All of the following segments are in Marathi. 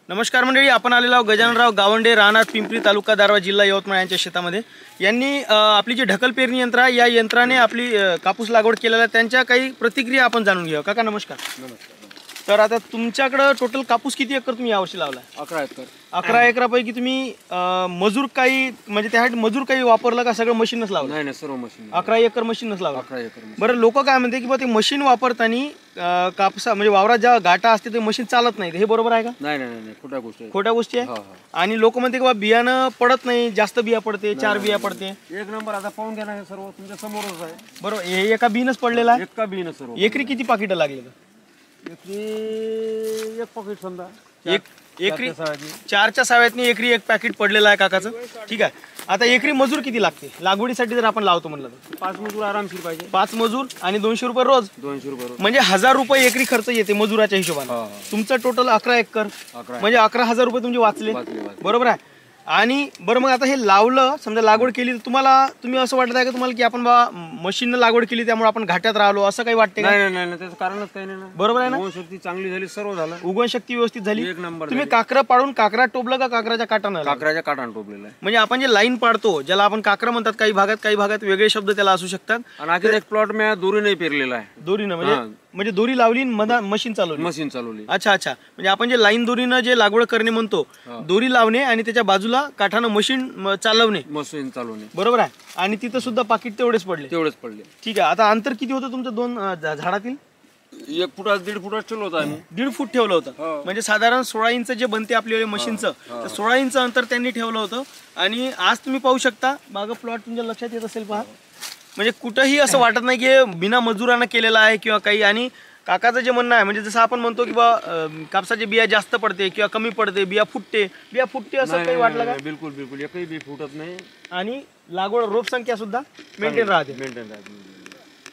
नमस्कार मंडळी, आपण आलेलो आहोत गजाननराव गावंडे, राहणार पिंपरी, तालुका दारवा, जिल्हा यवतमाळ यांच्या शेतामध्ये. यांनी आपली जी ढकल पेरणी यंत्र आहे, या यंत्राने आपली कापूस लागवड केलेला आहे. त्यांच्या काही प्रतिक्रिया आपण जाणून घेऊया. काका नमस्कार. नमस्कार. तर आता तुमच्याकडे टोटल कापूस किती एकर तुम्ही यावर्षी लावला? 11 एकर. 11 एकरापैकी तुम्ही मजूर काही म्हणजे त्यासाठी मजूर काही वापरलं का सगळं मशीनच लावलं? नाही सर्व मशीन. 11 एकर मशीनच लावलं. 11 एकर. बरं, लोक काय म्हणते की बा ते मशीन वापरताना कापसा म्हणजे वावरात ज्या गाठा असते ते मशीन चालत नाही, हे बरोबर आहे का? नाही नाही नाही, खोट्या गोष्टी आहे. खोट्या गोष्टी आहे. आणि लोक म्हणते की बा बियाणं पडत नाही, जास्त बिया पडते, 4 बिया पडते. एक नंबर. आता पाहून घ्या ना, हे सर्व तुमच्या समोरच आहे. बरोबर, हे एका बीनच पडलेला आहे. एका बीन सर्व. एकरी किती पाकिट लागले? एकरी एक पॉकेट समजा. एकरी 4च्या साव्यातनी एकरी एक पॅकेट पडलेलं आहे काकाचं. ठीक आहे. आता एकरी मजूर किती लागते लागवडीसाठी जर आपण लावतो म्हणलं तर? 5 मजूर आरामशीर पाहिजे. 5 मजूर आणि 200 रुपये रोज. 200 रुपये रोज. म्हणजे 1000 रुपये एकरी खर्च येते मजुराच्या हिशोबाने. तुमचं टोटल 11 एकर म्हणजे 11,000 रुपये तुमचे वाचले. बरोबर आहे. आणि बरं, मग आता हे लावलं समजा, लागवड केली तर तुम्ही असं वाटत आहे का तुम्हाला की आपण मशीननं लागवड केली त्यामुळे आपण घाट्यात राहिलो, असं काही वाटते का? नाही नाही, त्याचं कारणच काही नाही ना. बरोबर आहे ना. उगवण शक्ती चांगली झाली, सर्व झालं. उगवण शक्ती व्यवस्थित झाली. एक नंबर. तुम्ही काकरा पाडून काकरा टोपलं का काकराच्या काटानं? काकराच्या काटानं टोपलेलं आहे. म्हणजे आपण जे लाईन पाडतो, ज्याला आपण काकरा म्हणतात काही भागात वेगळे शब्द त्याला असू शकतात. आणि आखिर एक प्लॉट मी दोरीने पेरलेला आहे. दोरीनं म्हणजे दोरी लावली मशीन चालवली. अच्छा. म्हणजे आपण जे लाईन दोरीनं जे लागवड करणे म्हणतो, दोरी लावणे आणि त्याच्या बाजूला काठानं मशीन चालवणे. बरोबर आहे. आणि तिथं सुद्धा पाकिट तेवढेच पडले. ठीक आहे. आता अंतर किती होतं तुमचं दोन झाडातील? 1 फुटात 1.5 फुटात ठेवलं होतं आम्ही. 1.5 फूट ठेवलं होतं. म्हणजे साधारण 16 इंच जे बनते आपले मशीनचं, तर 16 इंच अंतर त्यांनी ठेवलं होतं. आणि आज तुम्ही पाहू शकता मागं प्लॉट तुमच्या लक्षात येत असेल, पहा. म्हणजे कुठंही असं वाटत नाही की बिना मजुरानं केलेलं आहे किंवा काही. आणि काकाचं जे म्हणणं आहे, म्हणजे जसं आपण म्हणतो की बा कापसाची बिया जास्त पडते किंवा कमी पडते, बिया फुटते असं काही वाटलं का? बिलकुल एकही बी फुटत नाही. आणि लागवड रोप संख्या सुद्धा मेंटेन राहते.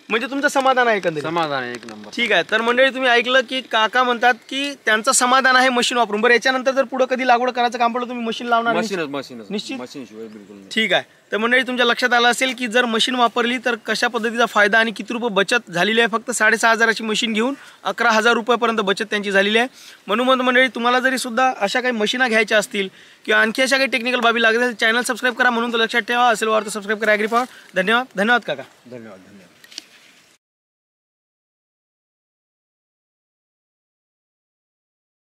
म्हणजे तुमचं समाधान आहे एकंदरीत? समाधान आहे, एक नंबर. ठीक आहे. तर मंडळी, तुम्ही ऐकलं की काका म्हणतात की त्यांचं समाधान आहे मशीन वापरून. बरं, याच्यानंतर जर पुढे कधी लागवड करायचं काम पडलं, तुम्ही मशीन लावणार? मशीनच निश्चित. मशीनशिवाय बिलकुल नाही. ठीक आहे. तर मंडळी, तुमच्या लक्षात आलं असेल की जर मशीन वापरली तर कशा पद्धतीचा फायदा आणि किती रुपये बचत झालेली आहे. फक्त 6,500ची मशीन घेऊन 11,000 रुपयापर्यंत बचत त्यांची झालेली आहे. म्हणून मंडळी, तुम्हाला जरी सुद्धा अशा काही मशीना घ्यायच्या असतील किंवा आणखी अशा काही टेक्निकल बाबी लागत असेल, चॅनल सबस्क्राईब करा. म्हणून तो लक्षात ठेवा. असेल वाटतं सबस्क्राईब करा. Agri power. धन्यवाद काका. धन्यवाद.